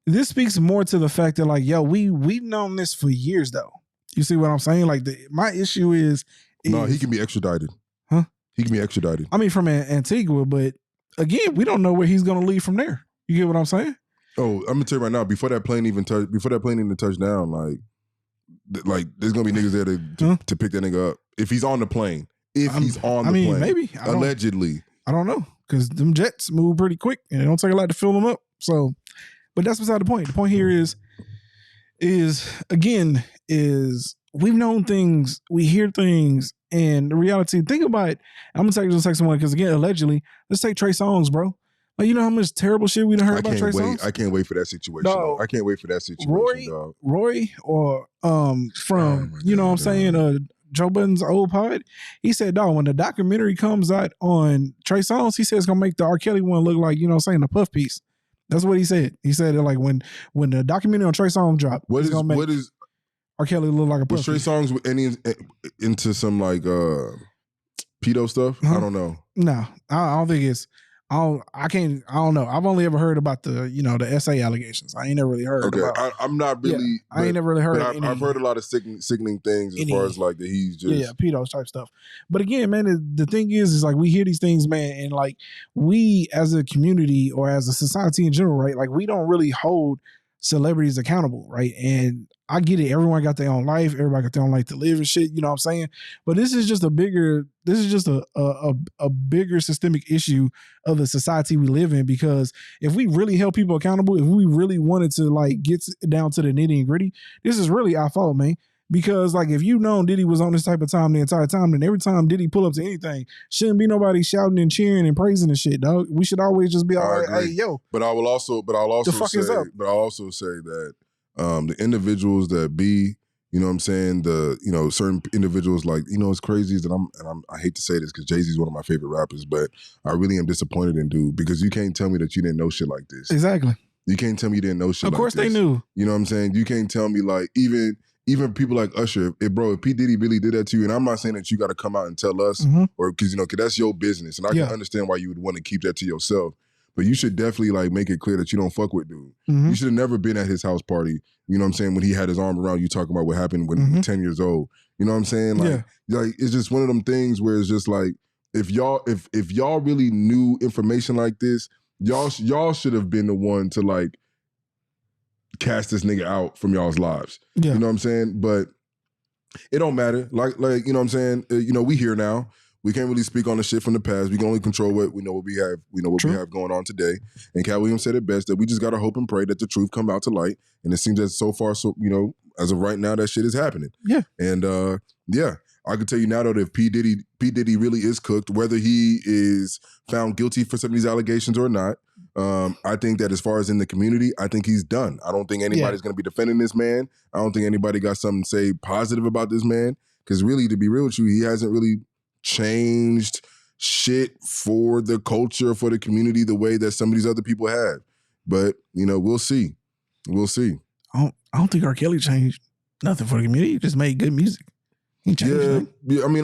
this speaks more to the fact that like, yo, we've known this for years though. You see what I'm saying? Like my issue is no, he can be extradited. Huh? He can be extradited. I mean, from Antigua, but again, we don't know where he's going to leave from there. You get what I'm saying? Oh, I'm gonna tell you right now. Before that plane even touched down, like there's gonna be niggas there to pick that nigga up if he's on the plane. If he's on the plane, maybe allegedly. I don't know because them jets move pretty quick and it don't take a lot to fill them up. So, but that's beside the point. The point here is we've known things, we hear things, and the reality. Think about it. I'm gonna take this second one because again, allegedly, let's take Trey Songz, bro. Like, you know how much terrible shit we done heard about Trey Songz? I can't wait for that situation. No, I can't wait for that situation. Roy or from you know what I'm saying, Joe Budden's old pod. He said, dog, when the documentary comes out on Trey Songz, he said it's gonna make the R. Kelly one look like, you know what I'm saying, a puff piece. That's what he said. He said like when the documentary on Trey Songz dropped, what is R. Kelly look like a puff piece. Was Trey Songz into some like pedo stuff? I don't know. No, I don't think it's. I don't know. I've only ever heard about the SA allegations. I ain't never really heard about. I'm not really. Yeah, I ain't never really heard. I've heard a lot of sickening things as far as like that he's just pedos type stuff. But again, man, the thing is like we hear these things, man, and like we as a community or as a society in general, right? Like we don't really hold celebrities accountable, right? And I get it. Everyone got their own life. Everybody got their own life to live and shit. You know what I'm saying? But this is just a bigger systemic issue of the society we live in, because if we really held people accountable, if we really wanted to like get down to the nitty and gritty, this is really our fault, man. Because like if you known Diddy was on this type of time the entire time, then every time Diddy pull up to anything, shouldn't be nobody shouting and cheering and praising and shit, dog. We should always just be like, hey, yo. But I'll also say that the individuals that be, you know what I'm saying, certain individuals, like, you know, it's crazy is that I hate to say this because Jay-Z is one of my favorite rappers, but I really am disappointed in dude, because you can't tell me that you didn't know shit like this. Exactly. You can't tell me you didn't know shit like this. Of course they knew. You know what I'm saying? You can't tell me like even people like Usher, if P. Diddy really did that to you, and I'm not saying that you got to come out and tell us, or because, you know, because that's your business, and I can understand why you would want to keep that to yourself. But you should definitely like make it clear that you don't fuck with dude. You should have never been at his house party. You know what I'm saying? When he had his arm around you talking about what happened when he was 10 years old. You know what I'm saying? Like it's just one of them things where it's just like, if y'all really knew information like this, y'all should have been the one to like cast this nigga out from y'all's lives. You know what I'm saying? But it don't matter. Like you know what I'm saying? You know, we here now. We can't really speak on the shit from the past. We can only control what we know. What we have, we have going on today. And Cat Williams said it best, that we just gotta hope and pray that the truth come out to light. And it seems that so far, you know, as of right now, that shit is happening. Yeah. And I can tell you now though that if P. Diddy really is cooked, whether he is found guilty for some of these allegations or not, I think that as far as in the community, I think he's done. I don't think anybody's gonna be defending this man. I don't think anybody got something to say positive about this man. Because really, to be real with you, he hasn't really changed shit for the culture, for the community, the way that some of these other people have. But, you know, we'll see. We'll see. I don't think R. Kelly changed nothing for the community. He just made good music. He changed nothing. Yeah. I mean,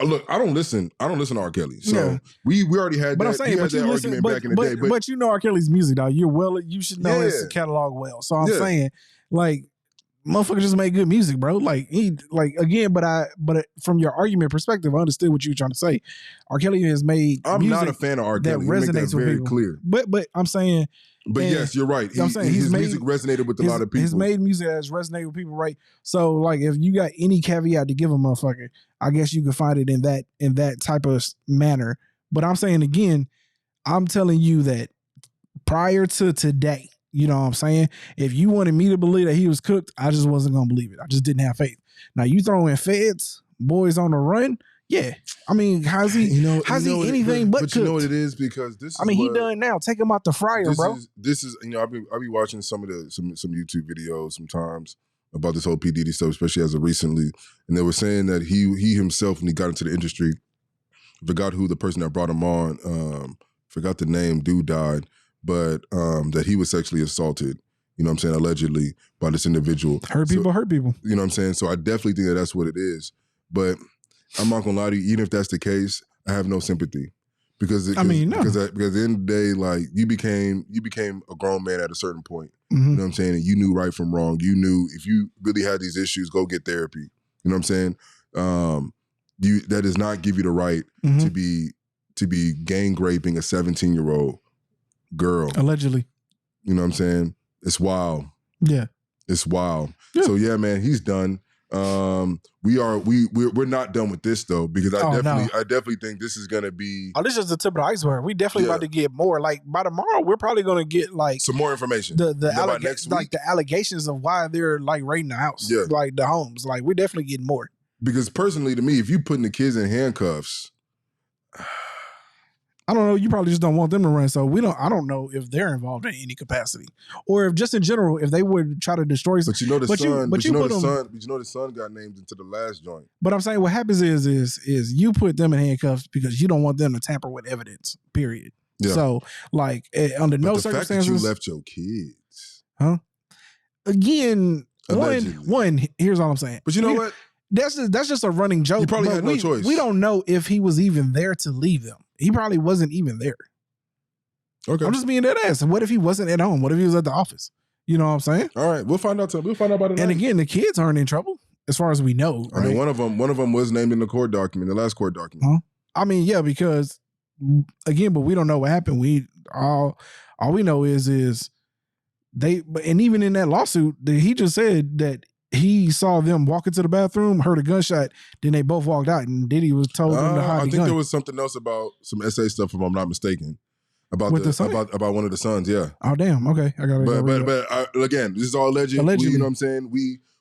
look, I don't listen to R. Kelly. So we already had that. We had that argument back in the day. But you know R. Kelly's music, dog. You should know his catalog well. So I'm saying, like, motherfucker just made good music, bro. Like but from your argument perspective, I understood what you were trying to say. R. Kelly has made. I'm not a fan of R. Kelly. That resonates with people. Clear. But I'm saying. But yes, you're right. His music resonated with a lot of people. He's made music that has resonated with people, right? So, like, if you got any caveat to give a motherfucker, I guess you could find it in that type of manner. But I'm saying again, I'm telling you that prior to today. You know what I'm saying? If you wanted me to believe that he was cooked, I just wasn't going to believe it. I just didn't have faith. Now, you throw in feds, boys on the run. Yeah. I mean, how's he anything but cooked? You know what it is? Because this is he done now. Take him out the fryer, bro. This is you know, I'll be watching some YouTube videos sometimes about this whole P. Diddy stuff, especially as of recently. And they were saying that he himself, when he got into the industry, forgot who the person that brought him on, forgot the name, dude died. But that he was sexually assaulted, you know what I'm saying, allegedly by this individual. Hurt people, hurt people. You know what I'm saying? So I definitely think that that's what it is. But I'm not gonna lie to you, even if that's the case, I have no sympathy. Because I mean, no. because at the end of the day, like you became a grown man at a certain point. Mm-hmm. You know what I'm saying? And you knew right from wrong. You knew if you really had these issues, go get therapy. You know what I'm saying? That does not give you the right to be gang raping a 17-year-old girl. Allegedly. You know what I'm saying? It's wild. Yeah. It's wild. Yeah. So yeah, man, he's done. We're not done with this though, because I definitely think this is gonna be. Oh, this is the tip of the iceberg. We definitely about to get more. Like by tomorrow, we're probably gonna get like some more information. The allegations of why they're like raiding the house, like the homes. Like we're definitely getting more. Because personally, to me, if you putting the kids in handcuffs, I don't know. You probably just don't want them to run. So I don't know if they're involved in any capacity, or if just in general, if they would try to destroy. But you know the son got named into the last joint. But I'm saying what happens is you put them in handcuffs because you don't want them to tamper with evidence. Period. Yeah. So like under no circumstances, fact that you left your kids, huh? Again, one. Here's all I'm saying. But you know what? That's just a running joke. You probably had no choice. We don't know if he was even there to leave them. He probably wasn't even there. Okay. I'm just being dead ass. What if he wasn't at home? What if he was at the office? You know what I'm saying? All right, we'll find out. We'll find out about it. And again, the kids aren't in trouble as far as we know. I mean, one of them was named in the court document, the last court document. I mean, yeah, because again, but we don't know what happened. All we know is they. And even in that lawsuit, he just said that he saw them walk into the bathroom, heard a gunshot, then they both walked out, and Diddy was told them to hide the gun. I think there was something else about some SA stuff, if I'm not mistaken, about about one of the sons. Yeah. Oh damn. Okay, I got it. But again, this is all alleged. You know what I'm saying?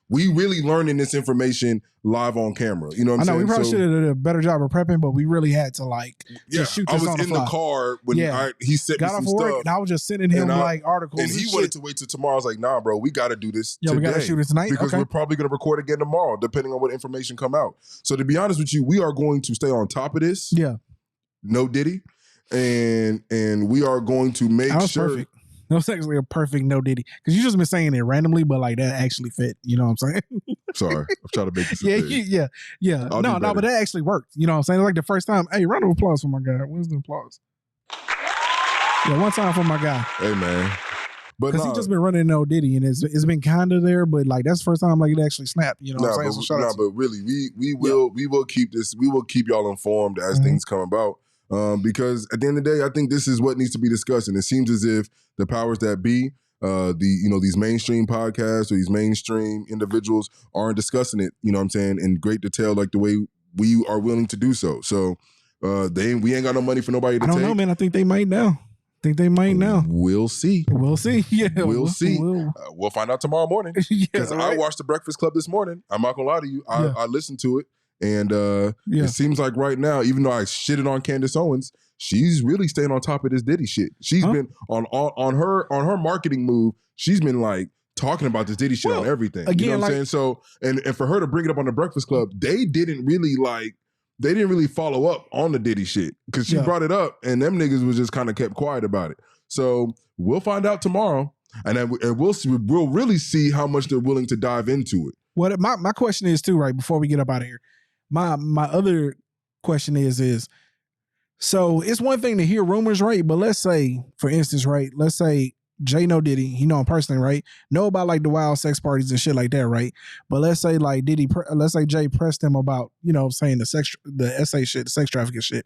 We really learning this information live on camera. You know what I'm saying? We probably should have did a better job of prepping, but we really had to just shoot this on the fly. I was in the car when he sent me some stuff. And I was just sending him articles. And he wanted to wait till tomorrow. I was like, nah, bro, we got to do this today. We got to shoot it tonight. Because we're probably going to record again tomorrow, depending on what information come out. So to be honest with you, we are going to stay on top of this. Yeah. No Diddy. And we are going to make sure. Perfect. That was actually a perfect no Diddy. Because you just been saying it randomly, but like that actually fit. You know what I'm saying? Sorry. I'm trying to make this Yeah. No, but that actually worked. You know what I'm saying? Like the first time, hey, round of applause for my guy. Where's the applause? Yeah, one time for my guy. Hey, man. Because he just been running no Diddy, and it's been kind of there, but like that's the first time like it actually snapped. You know what I'm saying? But really, we will keep this. We will keep y'all informed as things come about. Because at the end of the day, I think this is what needs to be discussed, and it seems as if the powers that be, these mainstream podcasts or these mainstream individuals aren't discussing it. You know what I'm saying, in great detail, like the way we are willing to do so. So we ain't got no money for nobody to take. I don't know, man. I think they might now. We'll see. Yeah, we'll see. We'll find out tomorrow morning. Because I watched The Breakfast Club this morning. I'm not gonna lie to you. I listened to it. And it seems like right now, even though I shitted on Candace Owens, she's really staying on top of this Diddy shit. She's been on her marketing move. She's been like talking about this Diddy shit on everything. Again, you know what I'm saying? So and for her to bring it up on The Breakfast Club, they didn't really follow up on the Diddy shit because she brought it up, and them niggas was just kind of kept quiet about it. So we'll find out tomorrow, and we'll really see how much they're willing to dive into it. What my question is too, right before we get up out of here. My other question is so it's one thing to hear rumors, right? But let's say, for instance, right? Let's say Jay know Diddy, he know him personally, right? Know about like the wild sex parties and shit like that, right? But let's say like let's say Jay pressed him about, you know what I'm saying, the SA shit, the sex trafficking shit.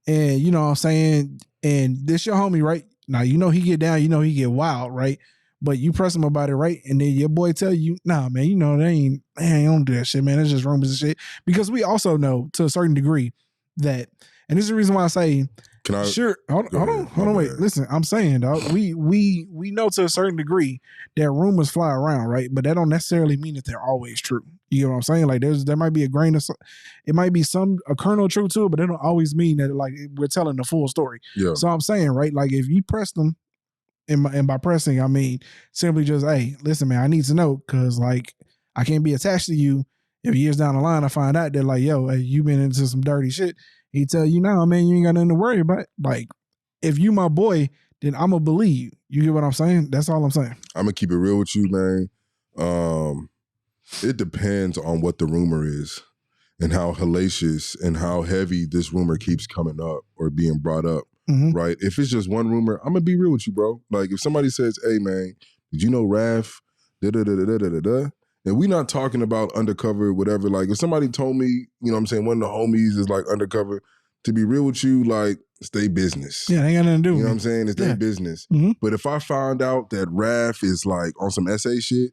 And you know what I'm saying? And this your homie, right? Now, you know he get down, you know he get wild, right? But you press him about it, right? And then your boy tell you, nah, man, you know, they don't do that shit, man. It's just rumors and shit. Because we also know to a certain degree that, and this is the reason why I say, hold on, wait. Listen, I'm saying, dog, we know to a certain degree that rumors fly around, right? But that don't necessarily mean that they're always true. You know what I'm saying? Like there might be a kernel of truth to it, but it don't always mean that like we're telling the full story. Yeah. So I'm saying, right, like if you press them, and by pressing, I mean simply just, hey, listen, man, I need to know because, like, I can't be attached to you if years down the line I find out that, like, yo, hey, you been into some dirty shit. He tell you now, man, you ain't got nothing to worry about. Like, if you my boy, then I'm going to believe. You get what I'm saying? That's all I'm saying. I'm gonna keep it real with you, man. It depends on what the rumor is and how hellacious and how heavy this rumor keeps coming up or being brought up, right? If it's just one rumor, I'm gonna be real with you, bro. Like if somebody says, "Hey, man, did you know Raph?" And we not talking about undercover, whatever. Like if somebody told me, you know what I'm saying, one of the homies is like undercover, to be real with you, like it's their business. Yeah, ain't got nothing to do with You know it. what I'm saying? It's their business. But if I find out that Raph is like on some SA shit,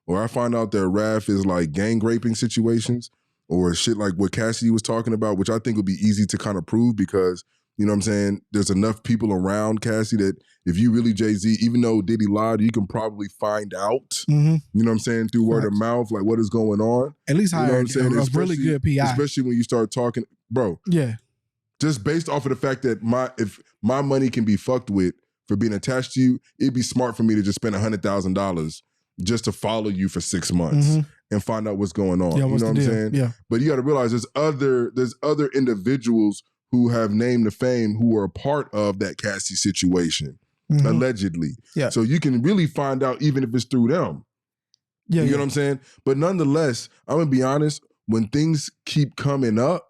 or I find out that Raph is like gang raping situations, or shit like what Cassidy was talking about, which I think would be easy to kind of prove because, you know what I'm saying, there's enough people around Cassidy that if you really Jay-Z, even though Diddy lied, you can probably find out, you know what I'm saying, through word of mouth, like what is going on. At least hire, you know what I'm saying? a really good PI. Especially when you start talking, bro. Yeah. Just based off of the fact that if my money can be fucked with for being attached to you, it'd be smart for me to just spend $100,000 just to follow you for 6 months and find out what's going on. Yeah, you know what I'm saying? Yeah. But you got to realize there's other individuals who have named the fame who are a part of that Cassie situation, allegedly. Yeah. So you can really find out even if it's through them. Yeah. You know what I'm saying? But nonetheless, I'm gonna be honest, when things keep coming up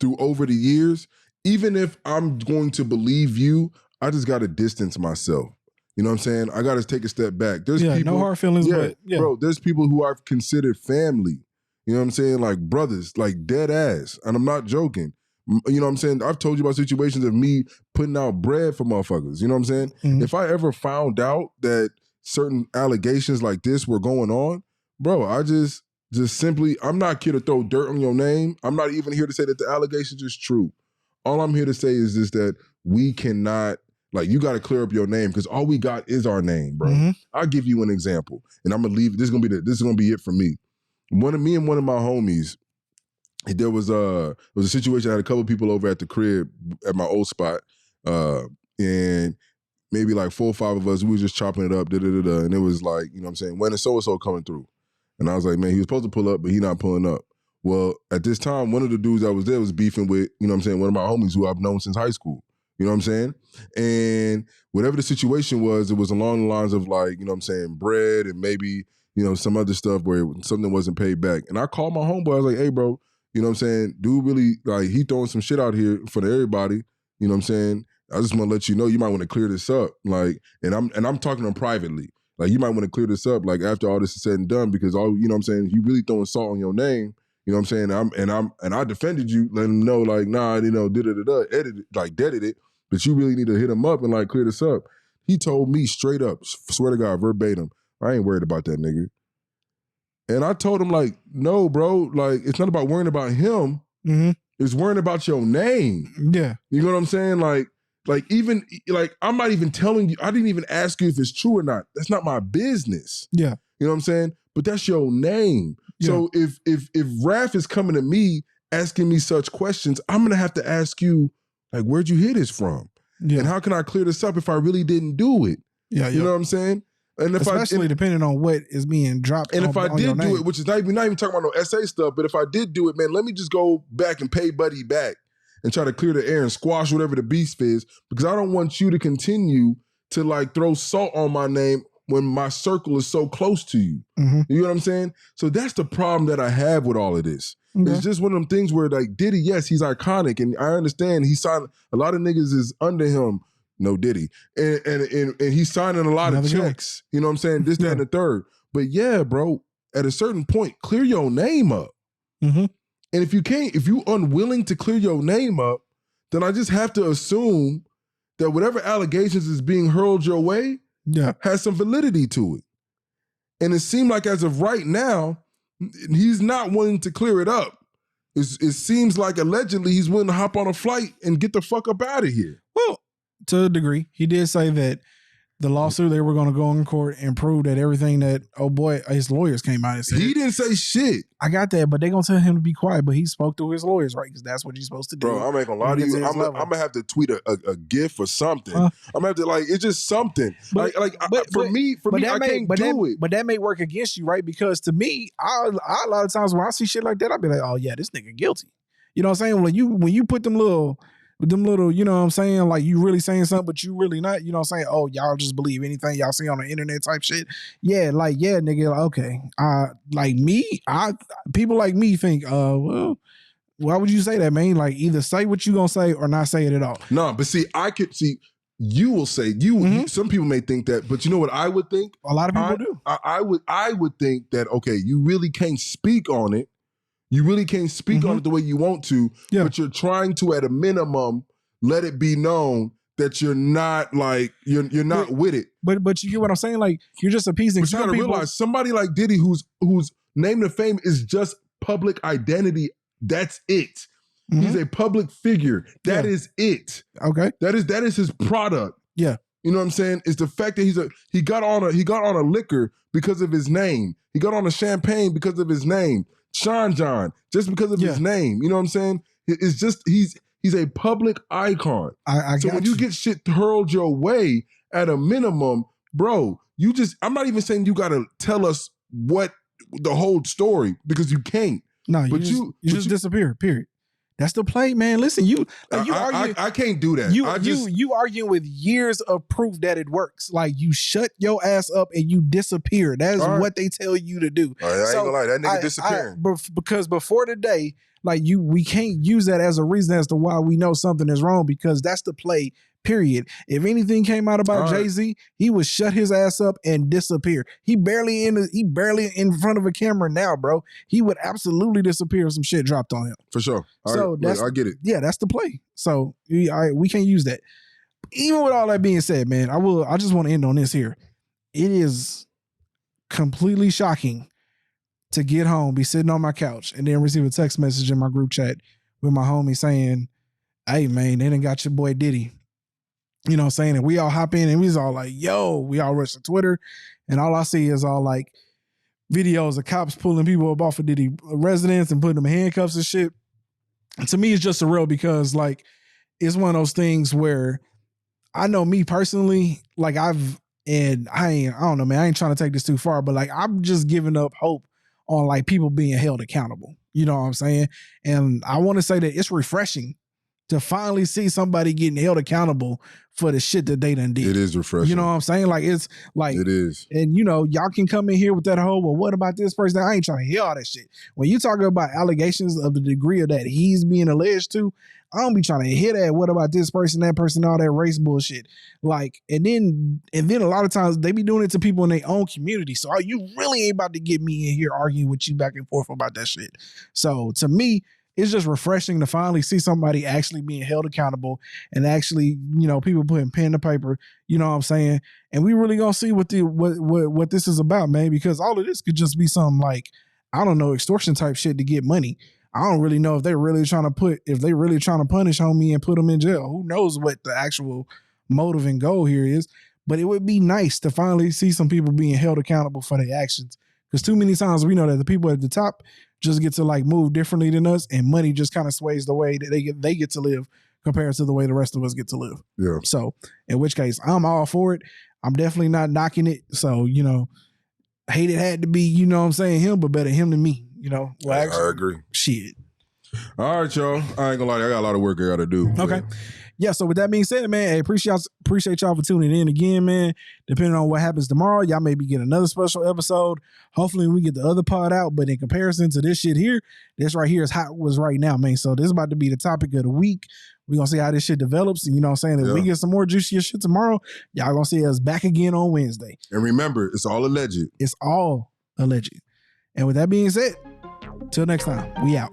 through over the years, even if I'm going to believe you, I just got to distance myself. You know what I'm saying? I got to take a step back. There's people, no hard feelings, but bro, there's people who I've considered family. You know what I'm saying? Like brothers, like dead ass. And I'm not joking. You know what I'm saying? I've told you about situations of me putting out bread for motherfuckers. You know what I'm saying? If I ever found out that certain allegations like this were going on, bro, I just simply, I'm not here to throw dirt on your name. I'm not even here to say that the allegations is true. All I'm here to say is just that we cannot, like, you got to clear up your name because all we got is our name, bro. I'll give you an example, and I'm gonna leave. This is gonna be it for me. Me and one of my homies, there was a situation. I had a couple people over at the crib at my old spot, and maybe like 4 or 5 of us. We was just chopping it up, and it was like, you know what I'm saying, when is so and so coming through? And I was like, man, he was supposed to pull up, but he not pulling up. Well, at this time, one of the dudes that was there was beefing with, you know what I'm saying, one of my homies who I've known since high school. You know what I'm saying? And whatever the situation was, it was along the lines of like, you know what I'm saying, bread and maybe, you know, some other stuff where something wasn't paid back. And I called my homeboy. I was like, hey, bro, you know what I'm saying? Dude really, like, he throwing some shit out here for everybody. You know what I'm saying? I just want to let you know you might want to clear this up. Like, and I'm talking to him privately. Like, you might want to clear this up, like, after all this is said and done, because all, you know what I'm saying, you really throwing salt on your name. You know what I'm saying? And I defended you, letting him know, like, nah, you know, deaded it, but you really need to hit him up and like clear this up. He told me straight up, swear to God, verbatim, I ain't worried about that nigga. And I told him, like, no, bro, like, it's not about worrying about him. It's worrying about your name. Yeah. You know what I'm saying? Like even, like, I'm not even telling you, I didn't even ask you if it's true or not. That's not my business. Yeah. You know what I'm saying? But that's your name. Yeah. So if Raph is coming to me asking me such questions, I'm gonna have to ask you, like, where'd you hear this from? Yeah. And how can I clear this up if I really didn't do it? Yeah. You know what I'm saying? And if especially depending on what is being dropped. And if I did do it, which is not even talking about no SA stuff, but if I did do it, man, let me just go back and pay Buddy back and try to clear the air and squash whatever the beef is, because I don't want you to continue to like throw salt on my name when my circle is so close to you. You know what I'm saying? So that's the problem that I have with all of this. Okay. It's just one of them things where, like, Diddy, yes, he's iconic, and I understand he signed a lot of niggas is under him. No Diddy, and he's signing a lot of checks. You know what I'm saying? This, that, and the third. But yeah, bro, at a certain point, clear your name up. And if you unwilling to clear your name up, then I just have to assume that whatever allegations is being hurled your way has some validity to it. And it seemed like as of right now, he's not willing to clear it up. It seems like allegedly he's willing to hop on a flight and get the fuck up out of here. Well, to a degree, he did say that the lawsuit, they were going to go in court and prove that everything that, oh boy, his lawyers came out and said. He didn't say shit. I got that, but they're going to tell him to be quiet, but he spoke to his lawyers, right? Because that's what you're supposed to do. Bro, I'm not going to lie to you. I'm going to have to tweet a GIF or something. I'm going to have to, like, it's just something. For me, I can't do it. But that may work against you, right? Because to me, a lot of times when I see shit like that, I'll be like, oh yeah, this nigga guilty. You know what I'm saying? When you put them little with them little, you know what I'm saying? Like you really saying something, but you really not, you know what I'm saying? Oh, y'all just believe anything y'all see on the internet type shit. Yeah, like, yeah, nigga, like, okay. Like me, people like me think, well, why would you say that, man? Like either say what you gonna say or not say it at all. No, but see, I could see, you will say, some people may think that, but you know what I would think? A lot of people do. I would think that, okay, you really can't speak on it. You really can't speak on it the way you want to, but you're trying to, at a minimum, let it be known that you're not like, you're not with it. But you get what I'm saying? Like you're just appeasing but you some gotta people. realize somebody like Diddy whose name to fame is just public identity. That's it. He's a public figure. That is it. Okay. That is his product. Yeah. You know what I'm saying? It's the fact that he got on a liquor because of his name. He got on a champagne because of his name. Sean John, just because of his name. You know what I'm saying? It's just he's a public icon. So when you get shit hurled your way, at a minimum, bro, I'm not even saying you gotta tell us what the whole story, because you can't. No, you just disappear, period. That's the play, man. Listen, I can't do that. You arguing with years of proof that it works. Like you shut your ass up and you disappear. That is what they tell you to do. I ain't gonna lie, that nigga disappearing. Because before today, like we can't use that as a reason as to why we know something is wrong, because that's the play. Period. If anything came out about Jay-Z, he would shut his ass up and disappear. He barely in front of a camera now, bro. He would absolutely disappear if some shit dropped on him. For sure. So I get it. Yeah, that's the play. So we can't use that. Even with all that being said, man, I just want to end on this here. It is completely shocking to get home, be sitting on my couch, and then receive a text message in my group chat with my homie saying, "Hey man, they done got your boy Diddy." You know what I'm saying? And we all hop in and we was all like, yo, we all rush to Twitter. And all I see is all like videos of cops pulling people up off of Diddy residence and putting them in handcuffs and shit. And to me, it's just surreal because like, it's one of those things where I know me personally, like I don't know, man, I ain't trying to take this too far, but like, I'm just giving up hope on like people being held accountable. You know what I'm saying? And I want to say that it's refreshing to finally see somebody getting held accountable for the shit that they done did. It is refreshing. You know what I'm saying? Like, it's like, it is. And you know, y'all can come in here with that whole, well, what about this person? I ain't trying to hear all that shit. When you talk about allegations of the degree of that he's being alleged to, I don't be trying to hear that. What about this person, that person, all that race bullshit? Like, and then a lot of times they be doing it to people in their own community. So you really ain't about to get me in here arguing with you back and forth about that shit. So to me, it's just refreshing to finally see somebody actually being held accountable and actually, you know, people putting pen to paper, you know what I'm saying? And we really gonna see what this is about, man, because all of this could just be some like, I don't know, extortion type shit to get money. I don't really know if they really trying to punish homie and put him in jail. Who knows what the actual motive and goal here is, but it would be nice to finally see some people being held accountable for their actions. Because too many times we know that the people at the top just get to like move differently than us, and money just kind of sways the way that they get to live compared to the way the rest of us get to live. Yeah. So in which case I'm all for it. I'm definitely not knocking it. So, you know, hate it had to be, you know what I'm saying, him, but better him than me, you know. Well, actually, I agree. Shit. All right, y'all. I ain't gonna lie, I got a lot of work I gotta do. Okay. Man. Yeah, so with that being said, man, hey, appreciate y'all for tuning in again, man. Depending on what happens tomorrow, y'all may be getting another special episode. Hopefully we get the other pod out, but in comparison to this shit here, this right here is how it was right now, man. So this is about to be the topic of the week. We're going to see how this shit develops. And you know what I'm saying? If we get some more juicier shit tomorrow, y'all going to see us back again on Wednesday. And remember, it's all alleged. It's all alleged. And with that being said, till next time, we out.